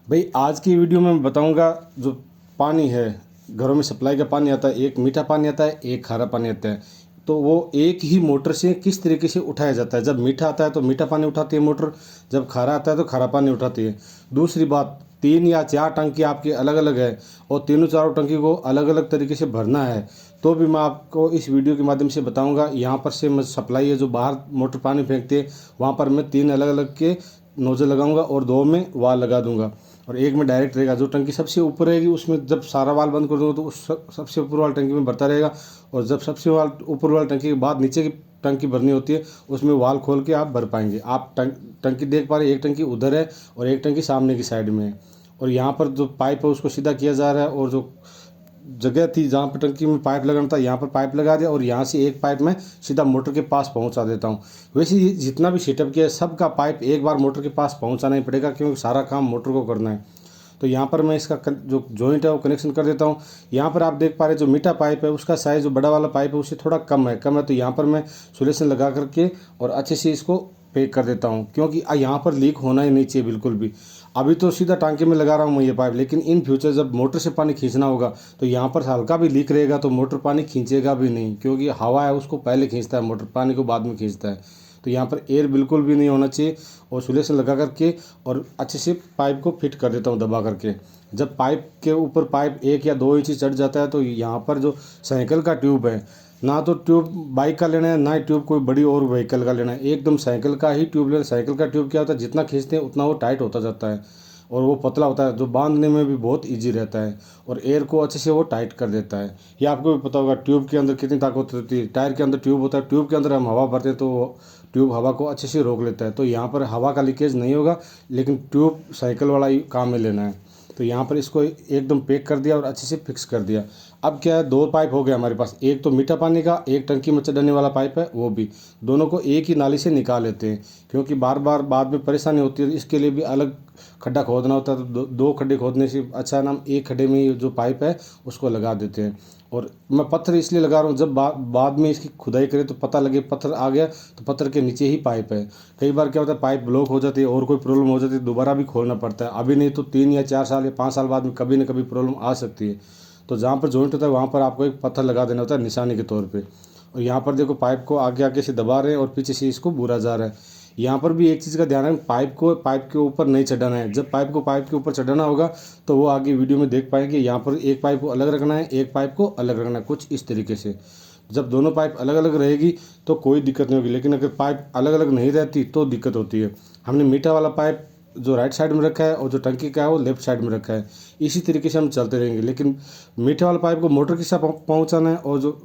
भाई आज की वीडियो में मैं बताऊंगा जो पानी है, घरों में सप्लाई का पानी आता है, एक मीठा पानी आता है, एक खारा पानी आता है। तो वो एक ही मोटर से किस तरीके से उठाया जाता है। जब मीठा आता है तो मीठा पानी उठाती है मोटर, जब खारा आता है तो खारा पानी उठाती है। दूसरी बात, 3 या 4 टंकी आपकी अलग अलग है और तीनों चारों टंकी को अलग अलग तरीके से भरना है। तो भी मैं आपको इस वीडियो के माध्यम से बताऊंगा। यहाँ पर से मैं सप्लाई है जो बाहर मोटर पानी फेंकती है, वहाँ पर मैं 3 अलग अलग के नोजल लगाऊंगा और 2 में वाल लगा दूंगा और एक में डायरेक्ट रहेगा। जो टंकी सबसे ऊपर रहेगी उसमें जब सारा वाल बंद कर दूंगा तो उस सबसे ऊपर वाली टंकी में भरता रहेगा। और जब सबसे ऊपर वाली टंकी के बाद नीचे की टंकी भरनी होती है, उसमें वाल खोल के आप भर पाएंगे। आप टंकी देख पा रहे हैं, एक टंकी उधर है और एक टंकी सामने की साइड में है। और यहाँ पर जो पाइप है उसको सीधा किया जा रहा है और जो जगह थी जहाँ पर टंकी में पाइप लगाना था, यहाँ पर पाइप लगा दिया और यहाँ से एक पाइप मैं सीधा मोटर के पास पहुँचा देता हूँ। वैसे ये जितना भी सेटअप किया है सबका पाइप एक बार मोटर के पास पहुँचाना ही पड़ेगा, क्योंकि सारा काम मोटर को करना है। तो यहाँ पर मैं इसका जो जॉइंट है वो कनेक्शन कर देता हूँ। यहाँ पर आप देख पा रहे हैं जो मीठा पाइप है उसका साइज़ जो बड़ा वाला पाइप है उससे थोड़ा कम है। तो यहाँ पर मैं सोल्यूशन लगा करके और अच्छे से इसको पैक कर देता हूँ, क्योंकि यहाँ पर लीक होना ही नहीं चाहिए बिल्कुल भी। अभी तो सीधा टांके में लगा रहा हूँ मैं ये पाइप, लेकिन इन फ्यूचर जब मोटर से पानी खींचना होगा तो यहाँ पर हल्का भी लीक रहेगा तो मोटर पानी खींचेगा भी नहीं, क्योंकि हवा है उसको पहले खींचता है, मोटर पानी को बाद में खींचता है। तो यहाँ पर एयर बिल्कुल भी नहीं होना चाहिए। और सोल्यूशन लगा करके और अच्छे से पाइप को फिट कर देता हूँ दबा करके। जब पाइप के ऊपर पाइप 1 या 2 इंच चढ़ जाता है तो यहाँ पर जो साइकिल का ट्यूब है, ना तो ट्यूब बाइक का लेना है ना ही ट्यूब कोई बड़ी और व्हीकल का लेना है, एकदम साइकिल का ही ट्यूब लेना। साइकिल का ट्यूब क्या होता है, जितना खींचते हैं उतना वो टाइट होता जाता है और वो पतला होता है, जो बांधने में भी बहुत इजी रहता है और एयर को अच्छे से वो टाइट कर देता है। ये आपको भी पता होगा ट्यूब के अंदर कितनी ताकत होती है। टायर के अंदर ट्यूब होता है, ट्यूब के अंदर हम हवा भरते हैं तो ट्यूब हवा को अच्छे से रोक लेता है। तो यहाँ पर हवा का लीकेज नहीं होगा, लेकिन ट्यूब साइकिल वाला ही काम में लेना है। तो यहाँ पर इसको एकदम पैक कर दिया और अच्छे से फिक्स कर दिया। अब क्या है, 2 पाइप हो गया हमारे पास, एक तो मीठा पानी का, एक टंकी में चढ़ने वाला पाइप है वो भी। दोनों को एक ही नाली से निकाल लेते हैं, क्योंकि बार बार बाद में परेशानी होती है। इसके लिए भी अलग खड्डा खोदना होता है, तो दो खड्डे खोदने से अच्छा है ना, हम एक खड्डे में ही जो पाइप है उसको लगा देते हैं। और मैं पत्थर इसलिए लगा रहा हूँ, जब बाद में इसकी खुदाई करें तो पता लगे पत्थर आ गया तो पत्थर के नीचे ही पाइप है। कई बार क्या होता है पाइप ब्लॉक हो जाती है और कोई प्रॉब्लम हो जाती है, दोबारा भी खोलना पड़ता है। अभी नहीं तो 3 या 4 साल या 5 साल बाद में कभी न कभी प्रॉब्लम आ सकती है। तो जहाँ पर जॉइंट होता है वहाँ पर आपको एक पत्थर लगा देना होता है निशानी के तौर पे। और यहाँ पर देखो पाइप को आगे आगे से दबा रहे हैं और पीछे से इसको बुरा जा रहा है। यहाँ पर भी एक चीज़ का ध्यान है, पाइप को पाइप के ऊपर नहीं चढ़ाना है। जब पाइप को पाइप के ऊपर चढ़ाना होगा तो वो आगे वीडियो में देख पाएंगे। यहाँ पर एक पाइप को अलग रखना है, एक पाइप को अलग रखना है, कुछ इस तरीके से। जब दोनों पाइप अलग अलग रहेगी तो कोई दिक्कत नहीं होगी, लेकिन अगर पाइप अलग अलग नहीं रहती तो दिक्कत होती है। हमने मीठा वाला पाइप जो राइट साइड में रखा है और जो टंकी का है वो लेफ्ट साइड में रखा है। इसी तरीके से हम चलते रहेंगे, लेकिन मीठे वाला पाइप को मोटर के साथ पहुंचाना है और जो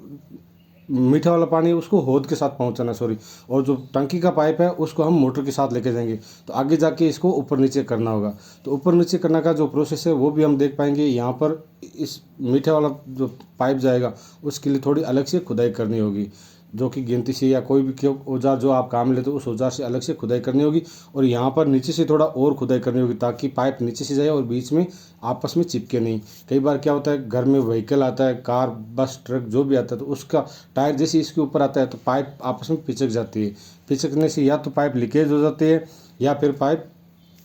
मीठा वाला पानी है उसको होद के साथ पहुंचाना है, सॉरी। और जो टंकी का पाइप है उसको हम मोटर के साथ लेके जाएंगे। तो आगे जाके इसको ऊपर नीचे करना होगा। तो ऊपर नीचे करने का जो प्रोसेस है वो भी हम देख पाएंगे। यहाँ पर इस मीठे वाला जो पाइप जाएगा उसके लिए थोड़ी अलग से खुदाई करनी होगी, जो कि गिनती से या कोई भी औजार जो आप काम लेते हो उस औजार से अलग से खुदाई करनी होगी। और यहाँ पर नीचे से थोड़ा और खुदाई करनी होगी ताकि पाइप नीचे से जाए और बीच में आपस में चिपके नहीं। कई बार क्या होता है, घर में व्हीकल आता है, कार बस ट्रक जो भी आता है, तो उसका टायर जैसे इसके ऊपर आता है तो पाइप आपस में पिचक जाती है। पिचकने से या तो पाइप लीकेज हो जाती है या फिर पाइप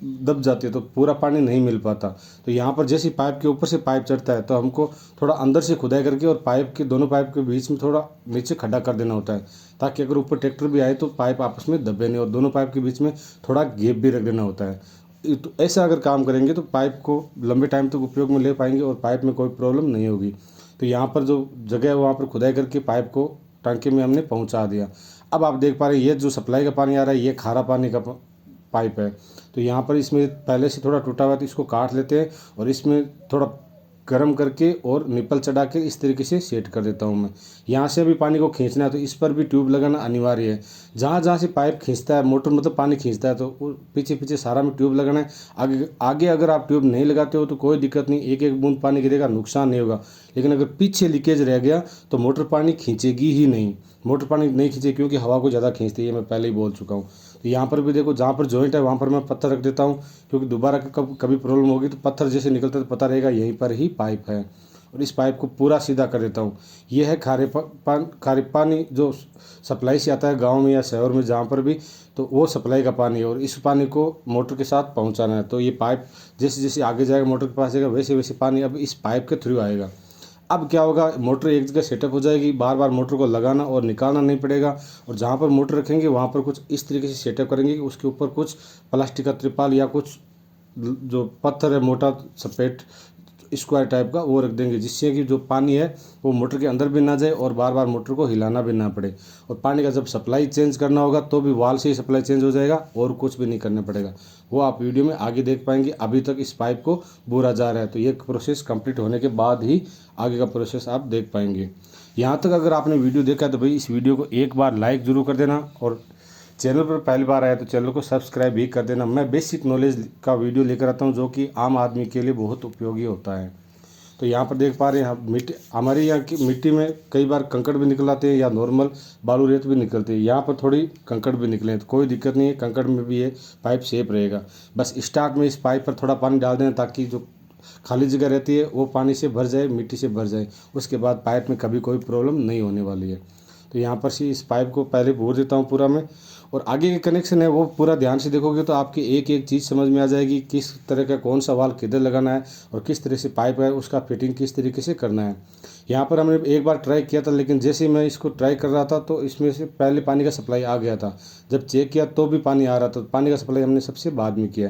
दब जाती है, तो पूरा पानी नहीं मिल पाता। तो यहाँ पर जैसे पाइप के ऊपर से पाइप चढ़ता है तो हमको थोड़ा अंदर से खुदाई करके और पाइप के दोनों पाइप के बीच में थोड़ा नीचे खड्डा कर देना होता है, ताकि अगर ऊपर ट्रैक्टर भी आए तो पाइप आपस में दबे नहीं। और दोनों पाइप के बीच में थोड़ा गैप भी रख देना होता है। तो ऐसा अगर काम करेंगे तो पाइप को लंबे टाइम तक उपयोग में ले पाएंगे और पाइप में कोई प्रॉब्लम नहीं होगी। तो यहाँ पर जो जगह है वहाँ पर खुदाई करके पाइप को टंकी में हमने पहुँचा दिया। अब आप देख पा रहे हैं ये जो सप्लाई का पानी आ रहा है ये खारा पानी का पाइप है। तो यहाँ पर इसमें पहले से थोड़ा टूटा हुआ है तो इसको काट लेते हैं और इसमें थोड़ा गर्म करके और निप्पल चढ़ा के इस तरीके से सेट कर देता हूँ मैं। यहाँ से अभी पानी को खींचना है तो इस पर भी ट्यूब लगाना अनिवार्य है। जहाँ जहाँ से पाइप खींचता है मोटर मतलब पानी खींचता है तो पीछे पीछे सारा में ट्यूब लगाना है। आगे आगे अगर आप ट्यूब नहीं लगाते हो तो कोई दिक्कत नहीं, एक एक बूंद पानी गिरेगा, नुकसान नहीं होगा। लेकिन अगर पीछे लीकेज रह गया तो मोटर पानी खींचेगी ही नहीं। मोटर पानी नहीं खींचेगी क्योंकि हवा को ज़्यादा खींचती है, मैं पहले ही बोल चुका हूँ। तो यहाँ पर भी देखो जहाँ पर जॉइंट है वहाँ पर मैं पत्थर रख देता हूँ, क्योंकि दोबारा कभी प्रॉब्लम होगी तो पत्थर जैसे निकलता है तो पता रहेगा यहीं पर ही पाइप है। और इस पाइप को पूरा सीधा कर देता हूँ। ये है खारे पानी जो सप्लाई से आता है गांव में या शहर में जहाँ पर भी, तो वो सप्लाई का पानी है और इस पानी को मोटर के साथ पहुँचाना है। तो ये पाइप जैसे जैसे आगे जाएगा मोटर के पास जाएगा वैसे वैसे पानी अब इस पाइप के थ्रू आएगा। अब क्या होगा, मोटर एक जगह सेटअप हो जाएगी, बार बार मोटर को लगाना और निकालना नहीं पड़ेगा। और जहाँ पर मोटर रखेंगे वहाँ पर कुछ इस तरीके से सेटअप करेंगे कि उसके ऊपर कुछ प्लास्टिक का त्रिपाल या कुछ जो पत्थर है मोटा सपेट स्क्वायर टाइप का वो रख देंगे, जिससे कि जो पानी है वो मोटर के अंदर भी ना जाए और बार बार मोटर को हिलाना भी ना पड़े। और पानी का जब सप्लाई चेंज करना होगा तो भी वाल से ही सप्लाई चेंज हो जाएगा और कुछ भी नहीं करना पड़ेगा। वो आप वीडियो में आगे देख पाएंगे। अभी तक इस पाइप को बोरा जा रहा है, तो ये प्रोसेस कंप्लीट होने के बाद ही आगे का प्रोसेस आप देख पाएंगे। यहाँ तक अगर आपने वीडियो देखा तो भाई इस वीडियो को एक बार लाइक ज़रूर कर देना और चैनल पर पहली बार आया तो चैनल को सब्सक्राइब भी कर देना। मैं बेसिक नॉलेज का वीडियो लेकर आता हूँ जो कि आम आदमी के लिए बहुत उपयोगी होता है। तो यहाँ पर देख पा रहे हैं हम मिट्टी, हमारे यहाँ की मिट्टी में कई बार कंकड़ भी निकल आते हैं या नॉर्मल बालू रेत भी निकलते हैं। यहाँ पर थोड़ी कंकड़ भी निकले हैं तो कोई दिक्कत नहीं है, कंकड़ में भी ये पाइप सेफ रहेगा। बस स्टार्ट में इस पाइप पर थोड़ा पानी डाल देना ताकि जो खाली जगह रहती है वो पानी से भर जाए, मिट्टी से भर जाए। उसके बाद पाइप में कभी कोई प्रॉब्लम नहीं होने वाली है। तो यहाँ पर से इस पाइप को पहले बोर देता हूँ पूरा मैं, और आगे के कनेक्शन है वो पूरा ध्यान से देखोगे तो आपकी एक एक चीज़ समझ में आ जाएगी, किस तरह का कौन सा वाल किधर लगाना है और किस तरह से पाइप है उसका फिटिंग किस तरीके से करना है। यहाँ पर हमने एक बार ट्राई किया था, लेकिन जैसे ही मैं इसको ट्राई कर रहा था तो इसमें से पहले पानी का सप्लाई आ गया था। जब चेक किया तो भी पानी आ रहा था, पानी का सप्लाई हमने सबसे बाद में किया।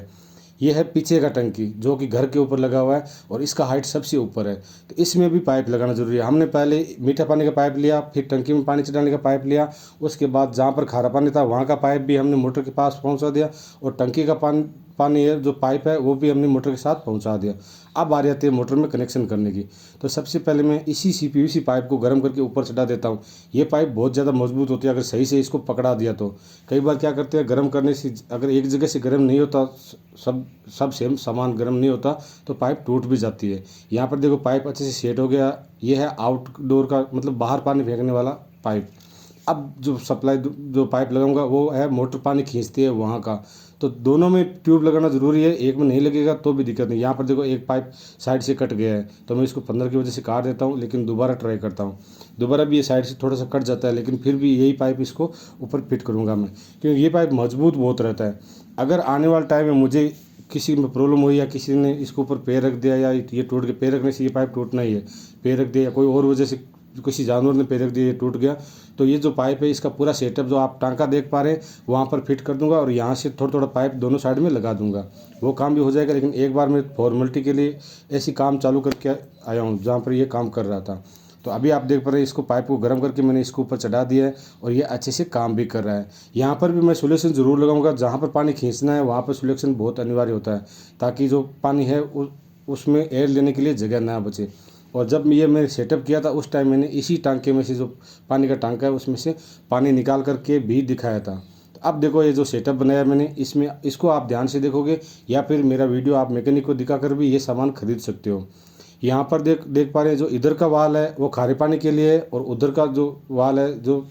ये है पीछे का टंकी जो कि घर के ऊपर लगा हुआ है और इसका हाइट सबसे ऊपर है, तो इसमें भी पाइप लगाना जरूरी है। हमने पहले मीठा पानी का पाइप लिया, फिर टंकी में पानी चढ़ाने का पाइप लिया, उसके बाद जहाँ पर खारा पानी था वहाँ का पाइप भी हमने मोटर के पास पहुँचा दिया और टंकी का पानी है जो पाइप है वो भी हमने मोटर के साथ पहुँचा दिया। अब आ जाती है मोटर में कनेक्शन करने की। तो सबसे पहले मैं इसी CPVC पाइप को गर्म करके ऊपर चढ़ा देता हूँ। ये पाइप बहुत ज़्यादा मजबूत होती है अगर सही से इसको पकड़ा दिया तो। कई बार क्या करते हैं, गर्म करने से अगर एक जगह से गर्म नहीं होता, सब सेम सामान गर्म नहीं होता तो पाइप टूट भी जाती है। यहाँ पर देखो पाइप अच्छे से सेट हो गया। ये है आउटडोर का मतलब बाहर पानी फेंकने वाला पाइप। अब जो सप्लाई जो पाइप लगाऊंगा वो है मोटर पानी खींचती है वहाँ का। तो दोनों में ट्यूब लगाना ज़रूरी है, एक में नहीं लगेगा तो भी दिक्कत नहीं। यहाँ पर देखो एक पाइप साइड से कट गया है तो मैं इसको 15 की वजह से काट देता हूँ, लेकिन दोबारा ट्राई करता हूँ। दोबारा भी ये साइड से थोड़ा सा कट जाता है, लेकिन फिर भी यही पाइप इसको ऊपर फिट करूँगा मैं, क्योंकि ये पाइप मजबूत बहुत रहता है। अगर आने वाले टाइम में मुझे किसी में प्रॉब्लम हुई या किसी ने इसके ऊपर पैर रख दिया या ये टूट के, पैर रखने से ये पाइप टूटना ही है, पैर रख दिया या कोई और वजह से किसी जानवर ने पैर रख दिया ये टूट गया, तो ये जो पाइप है इसका पूरा सेटअप जो आप टांका देख पा रहे हैं वहाँ पर फिट कर दूंगा और यहाँ से थोड़ा थोड़ा पाइप दोनों साइड में लगा दूंगा। वो काम भी हो जाएगा। लेकिन एक बार मैं फॉर्मेलिटी के लिए ऐसी काम चालू करके आया हूँ जहाँ पर ये काम कर रहा था। तो अभी आप देख पा रहे हैं इसको पाइप को गर्म करके मैंने इसको ऊपर चढ़ा दिया है और ये अच्छे से काम भी कर रहा है। यहाँ पर भी मैं सोल्यूशन ज़रूर लगाऊंगा, जहाँ पर पानी खींचना है वहाँ पर सोल्यूशन बहुत अनिवार्य होता है ताकि जो पानी है उसमें एयर लेने के लिए जगह ना बचे। और जब ये मैंने सेटअप किया था उस टाइम मैंने इसी टांके में से जो पानी का टांका है उसमें से पानी निकाल करके भी दिखाया था। तो अब देखो ये जो सेटअप बनाया मैंने इसमें, इसको आप ध्यान से देखोगे या फिर मेरा वीडियो आप मैकेनिक को दिखा कर भी ये सामान खरीद सकते हो। यहाँ पर देख पा रहे हैं जो इधर का वाल है वो खारे पानी के लिए है और उधर का जो वाल है जो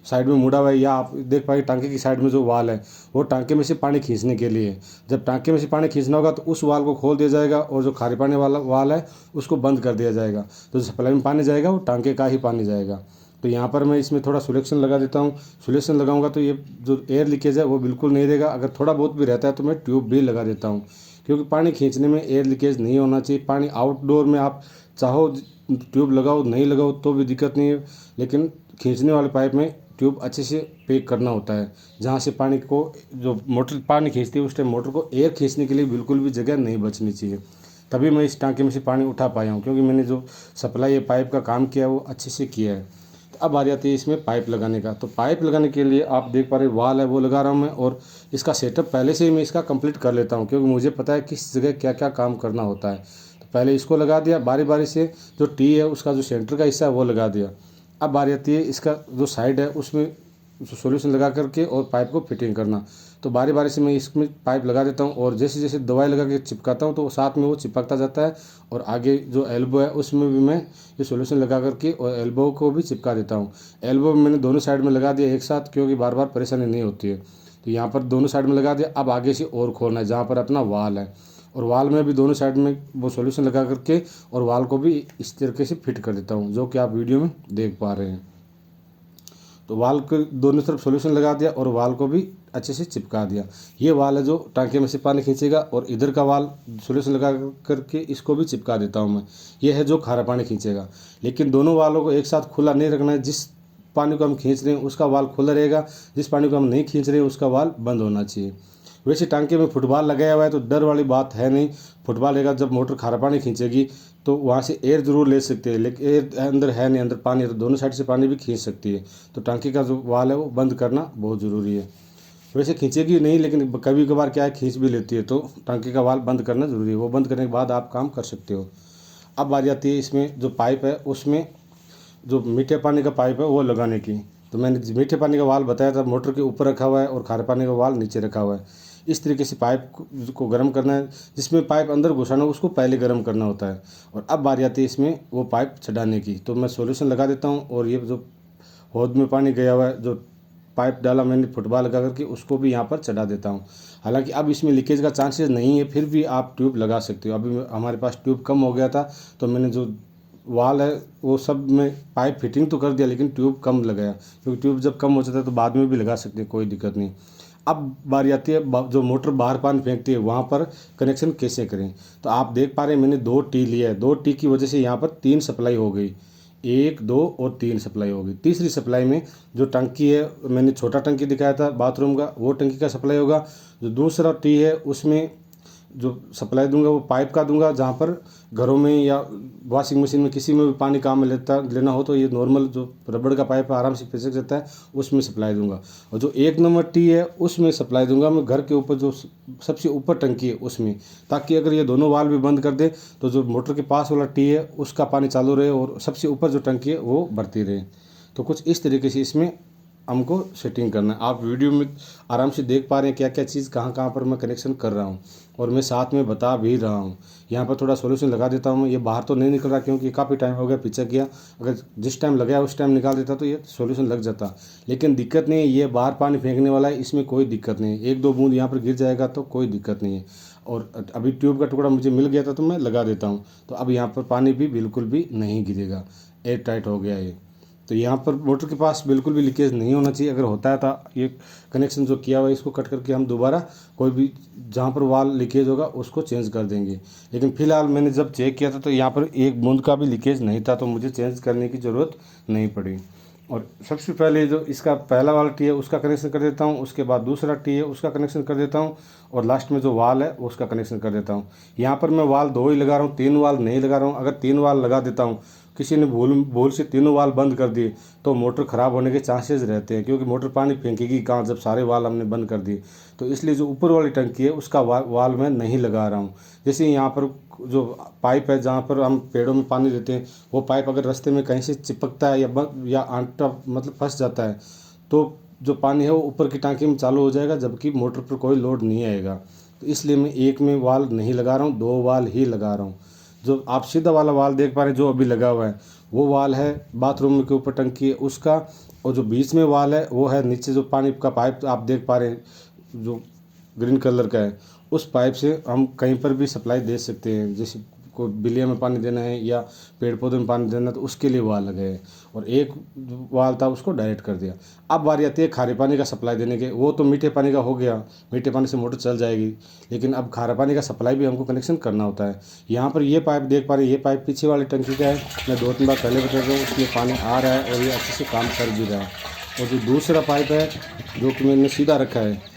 साइड में मुड़ा हुआ है, या आप देख पाएंगे टांके की साइड में जो वाल है वो टांके में से पानी खींचने के लिए है। जब टांके में से पानी खींचना होगा तो उस वाल को खोल दिया जाएगा और जो खारे पानी वाला वाल है उसको बंद कर दिया जाएगा। तो सप्लाई में पानी जाएगा वो टांके का ही पानी जाएगा। तो यहाँ पर मैं इसमें थोड़ा सोल्यूशन लगा देता हूँ। सोल्यूशन लगाऊंगा तो ये जो एयर लीकेज है वो बिल्कुल नहीं रहेगा। अगर थोड़ा बहुत भी रहता है तो मैं ट्यूब भी लगा देता हूँ, क्योंकि पानी खींचने में एयर लीकेज नहीं होना चाहिए। पानी आउटडोर में आप चाहो ट्यूब लगाओ नहीं लगाओ तो भी दिक्कत नहीं है, लेकिन खींचने वाले पाइप में ट्यूब अच्छे से पैक करना होता है, जहाँ से पानी को जो मोटर पानी खींचती है उस टाइम मोटर को एयर खींचने के लिए बिल्कुल भी जगह नहीं बचनी चाहिए। तभी मैं इस टांके में से पानी उठा पाया हूँ, क्योंकि मैंने जो सप्लाई पाइप का काम किया है वो अच्छे से किया है। तो अब आ जाती है इसमें पाइप लगाने का। तो पाइप लगाने के लिए आप देख पा रहे वाल है वो लगा रहा हूँ मैं, और इसका सेटअप पहले से ही मैं इसका कंप्लीट कर लेता हूँ, क्योंकि मुझे पता है किस जगह क्या क्या काम करना होता है। तो पहले इसको लगा दिया बारी बारी से, जो टी है उसका जो सेंटर का हिस्सा है वो लगा दिया। अब बारी आती है इसका जो साइड है उसमें सॉल्यूशन लगा करके और पाइप को फिटिंग करना। तो बारी बारी से मैं इसमें पाइप लगा देता हूँ और जैसे जैसे दवाई लगा के चिपकाता हूँ तो साथ में वो चिपकता जाता है। और आगे जो एल्बो है उसमें भी मैं ये सॉल्यूशन लगा करके और एल्बो को भी चिपका देता हूँ। एल्बो में मैंने दोनों साइड में लगा दिया एक साथ, क्योंकि बार बार परेशानी नहीं होती है। तो यहाँ पर दोनों साइड में लगा दिया। अब आगे से और खोलना है जहाँ पर अपना वाल है, और वाल में भी दोनों साइड में वो सॉल्यूशन लगा करके और वाल को भी इस तरीके से फिट कर देता हूँ, जो कि आप वीडियो में देख पा रहे हैं। तो वाल के दोनों तरफ सॉल्यूशन लगा दिया और वाल को भी अच्छे से चिपका दिया। ये वाल है जो टांके में से पानी खींचेगा, और इधर का वाल सॉल्यूशन लगा करके इसको भी चिपका देता हूँ मैं। ये है जो खारा पानी खींचेगा। लेकिन दोनों वालों को एक साथ खुला नहीं रखना है। जिस पानी को हम खींच रहे हैं उसका वाल खुला रहेगा, जिस पानी को हम नहीं खींच रहे हैं उसका वाल बंद होना चाहिए। वैसे टांके में फुटबॉल लगाया हुआ है तो डर वाली बात है नहीं। फुटबॉल रहेगा, जब मोटर खारा पानी खींचेगी तो वहाँ से एयर ज़रूर ले सकते हैं, लेकिन एयर अंदर है नहीं, अंदर पानी है, तो दोनों साइड से पानी भी खींच सकती है। तो टांकी का जो वाल है वो बंद करना बहुत ज़रूरी है। वैसे खींचेगी नहीं, लेकिन कभी कभार क्या है खींच भी लेती है, तो टांकी का वाल बंद करना ज़रूरी है। वो बंद करने के बाद आप काम कर सकते हो। अब बारी आती है इसमें जो पाइप है, उसमें जो मीठे पानी का पाइप है वो लगाने की। तो मैंने मीठे पानी का वाल बताया था, मोटर के ऊपर रखा हुआ है और खारे पानी का वाल नीचे रखा हुआ है। इस तरीके से पाइप को गर्म करना है। जिसमें पाइप अंदर घुसाना है उसको पहले गर्म करना होता है। और अब बारी आती है इसमें वो पाइप चढ़ाने की। तो मैं सॉल्यूशन लगा देता हूँ, और ये जो हौद में पानी गया हुआ है, जो पाइप डाला मैंने फुटबॉल लगा करके, उसको भी यहाँ पर चढ़ा देता हूँ। हालांकि अब इसमें लीकेज का चांसेस नहीं है, फिर भी आप ट्यूब लगा सकते हो। अभी हमारे पास ट्यूब कम हो गया था, तो मैंने जो वाल है वो सब में पाइप फिटिंग तो कर दिया, लेकिन ट्यूब कम लगाया, क्योंकि ट्यूब जब कम हो जाता है तो बाद में भी लगा सकते हैं, कोई दिक्कत नहीं। अब बारी आती है जो मोटर बाहर पानी फेंकती है वहाँ पर कनेक्शन कैसे करें। तो आप देख पा रहे हैं मैंने 2 टी लिया है। 2 टी की वजह से यहाँ पर 3 सप्लाई हो गई, 1, 2 और 3 सप्लाई हो गई। तीसरी सप्लाई में जो टंकी है, मैंने छोटा टंकी दिखाया था बाथरूम का, वो टंकी का सप्लाई होगा। जो दूसरा टी है उसमें जो सप्लाई दूंगा वो पाइप का दूंगा, जहाँ पर घरों में या वॉशिंग मशीन में किसी में भी पानी काम में लेना हो तो ये नॉर्मल जो रबड़ का पाइप आराम से फिसक जाता है, उसमें सप्लाई दूंगा। और जो 1 नंबर टी है उसमें सप्लाई दूंगा मैं घर के ऊपर, जो सबसे ऊपर टंकी है उसमें, ताकि अगर ये दोनों वाल्व भी बंद कर दे तो जो मोटर के पास वाला टी है उसका पानी चालू रहे और सबसे ऊपर जो टंकी है वो भरती रहे। तो कुछ इस तरीके से इसमें हमको सेटिंग करना है। आप वीडियो में आराम से देख पा रहे हैं क्या क्या चीज़ कहाँ कहाँ पर मैं कनेक्शन कर रहा हूँ, और मैं साथ में बता भी रहा हूँ। यहाँ पर थोड़ा सॉल्यूशन लगा देता हूँ। ये बाहर तो नहीं निकल रहा क्योंकि काफ़ी टाइम हो गया पिचक गया। अगर जिस टाइम लगाया उस टाइम निकाल देता तो ये सॉल्यूशन लग जाता, लेकिन दिक्कत नहीं है। ये बाहर पानी फेंकने वाला है, इसमें कोई दिक्कत नहीं है। 1-2 बूंद यहाँ पर गिर जाएगा तो कोई दिक्कत नहीं है। और अभी ट्यूब का टुकड़ा मुझे मिल गया था तो मैं लगा देता हूँ, तो अब यहाँ पर पानी भी बिल्कुल भी नहीं गिरेगा, एयर टाइट हो गया ये। तो यहाँ पर मोटर के पास बिल्कुल भी लीकेज नहीं होना चाहिए। अगर होता है तो ये कनेक्शन जो किया हुआ है इसको कट करके हम दोबारा कोई भी जहाँ पर वाल लीकेज होगा उसको चेंज कर देंगे। लेकिन फिलहाल मैंने जब चेक किया था तो यहाँ पर 1 बूंद का भी लीकेज नहीं था, तो मुझे चेंज करने की ज़रूरत नहीं पड़ी। और सबसे पहले जो इसका पहला वाला टी है उसका कनेक्शन कर देता हूँ, उसके बाद दूसरा टी है उसका कनेक्शन कर देता हूँ, और लास्ट में जो वाल है उसका कनेक्शन कर देता हूँ। यहाँ पर मैं वाल 2 ही लगा रहा हूँ, 3 वाल नहीं लगा रहा हूँ। अगर 3 वाल लगा देता हूँ, किसी ने भूल से तीनों वाल बंद कर दिए तो मोटर ख़राब होने के चांसेस रहते हैं, क्योंकि मोटर पानी फेंकेगी कहाँ जब सारे वाल हमने बंद कर दिए। तो इसलिए जो ऊपर वाली टंकी है उसका वाल मैं नहीं लगा रहा हूँ। जैसे यहाँ पर जो पाइप है जहाँ पर हम पेड़ों में पानी देते हैं, वो पाइप अगर रास्ते में कहीं से चिपकता है या आंटा मतलब फंस जाता है, तो जो पानी है वो ऊपर की टांकी में चालू हो जाएगा, जबकि मोटर पर कोई लोड नहीं आएगा। तो इसलिए मैं 1 में वाल नहीं लगा रहा हूँ, 2 वाल ही लगा रहा हूँ। जो आप सीधा वाला वाल देख पा रहे हैं जो अभी लगा हुआ है, वो वाल है बाथरूम के ऊपर टंकी है उसका, और जो बीच में वाल है वो है नीचे जो पानी का पाइप आप देख पा रहे हैं जो ग्रीन कलर का है, उस पाइप से हम कहीं पर भी सप्लाई दे सकते हैं। जैसे को बिलिया में पानी देना है या पेड़ पौधों में पानी देना है तो उसके लिए वाल लगे हैं, और 1 वाल था उसको डायरेक्ट कर दिया। अब बारी आती है खारे पानी का सप्लाई देने के। वो तो मीठे पानी का हो गया, मीठे पानी से मोटर चल जाएगी, लेकिन अब खारे पानी का सप्लाई भी हमको कनेक्शन करना होता है। यहाँ पर ये पाइप देख पा रहे हैं, ये पाइप पीछे वाली टंकी का है। मैं 2-3 बार पहले बता रहा हूँ, उसमें पानी आ रहा है और ये अच्छे से काम कर भी रहा है। और जो दूसरा पाइप है जो कि मैंने सीधा रखा है,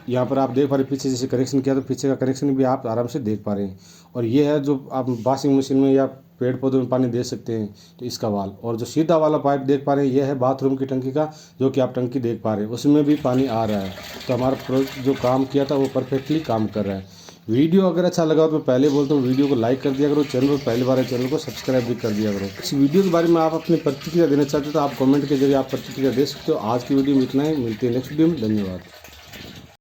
यहाँ पर आप देख पा रहे हैं पीछे जैसे कनेक्शन किया तो पीछे का कनेक्शन भी आप आराम से देख पा रहे हैं। और ये है जो आप वॉशिंग मशीन में या पेड़ पौधों में पानी दे सकते हैं, तो इसका वाल। और जो सीधा वाला पाइप देख पा रहे हैं ये है बाथरूम की टंकी का, जो कि आप टंकी देख पा रहे हैं उसमें भी पानी आ रहा है। तो हमारा जो काम किया था वो परफेक्टली काम कर रहा है। वीडियो अगर अच्छा लगा तो मैं पहले बोलता हूँ वीडियो को लाइक कर दिया करो, चैनल पर पहली बार है चैनल को सब्सक्राइब भी कर दिया करो। इस वीडियो के बारे में आप अपनी प्रतिक्रिया देना चाहते हो तो आप कमेंट के जरिए आप प्रतिक्रिया दे सकते हो। आज की वीडियो में इतना ही, मिलते हैं नेक्स्ट वीडियो में। धन्यवाद।